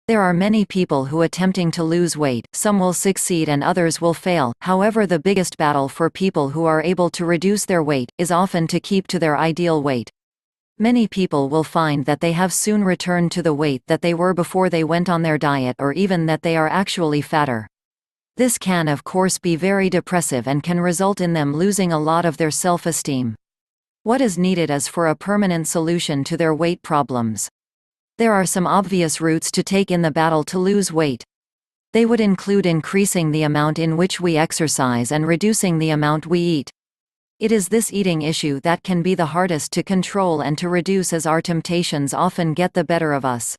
There are many people who attempting to lose weight, some will succeed and others will fail. However, the biggest battle for people who are able to reduce their weight is often to keep to their ideal weight. Many people will find that they have soon returned to the weight that they were before they went on their diet, or even that they are actually fatter. This can of course be very depressive and can result in them losing a lot of their self-esteem. What is needed is for a permanent solution to their weight problems. There are some obvious routes to take in the battle to lose weight. They would include increasing the amount in which we exercise and reducing the amount we eat. It is this eating issue that can be the hardest to control and to reduce, as our temptations often get the better of us.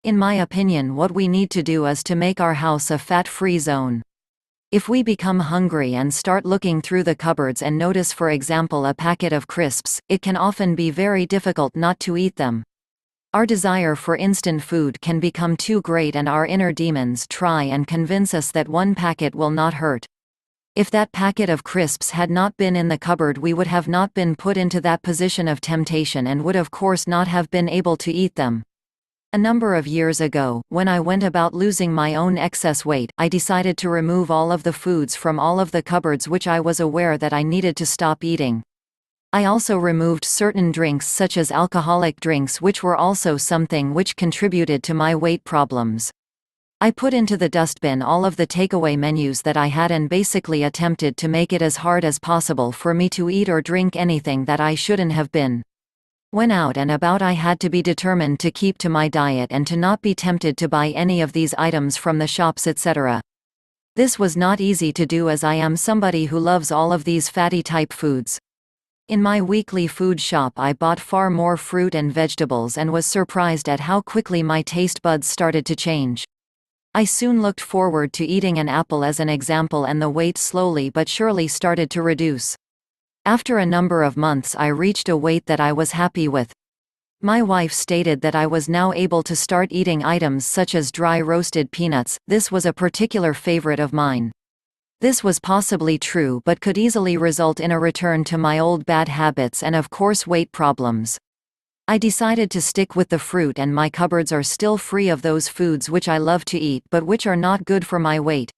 In my opinion, what we need to do is to make our house a fat-free zone. If we become hungry and start looking through the cupboards and notice, for example, a packet of crisps, it can often be very difficult not to eat them. Our desire for instant food can become too great and our inner demons try and convince us that one packet will not hurt. If that packet of crisps had not been in the cupboard, we would have not been put into that position of temptation and would of course not have been able to eat them. A number of years ago, when I went about losing my own excess weight, I decided to remove all of the foods from all of the cupboards which I was aware that I needed to stop eating. I also removed certain drinks such as alcoholic drinks, which were also something which contributed to my weight problems. I put into the dustbin all of the takeaway menus that I had and basically attempted to make it as hard as possible for me to eat or drink anything that I shouldn't have been. When out and about, I had to be determined to keep to my diet and to not be tempted to buy any of these items from the shops, etc. This was not easy to do, as I am somebody who loves all of these fatty type foods. In my weekly food shop, I bought far more fruit and vegetables and was surprised at how quickly my taste buds started to change. I soon looked forward to eating an apple as an example, and the weight slowly but surely started to reduce. After a number of months, I reached a weight that I was happy with. My wife stated that I was now able to start eating items such as dry roasted peanuts. This was a particular favorite of mine. This was possibly true but could easily result in a return to my old bad habits and of course weight problems. I decided to stick with the fruit, and my cupboards are still free of those foods which I love to eat but which are not good for my weight.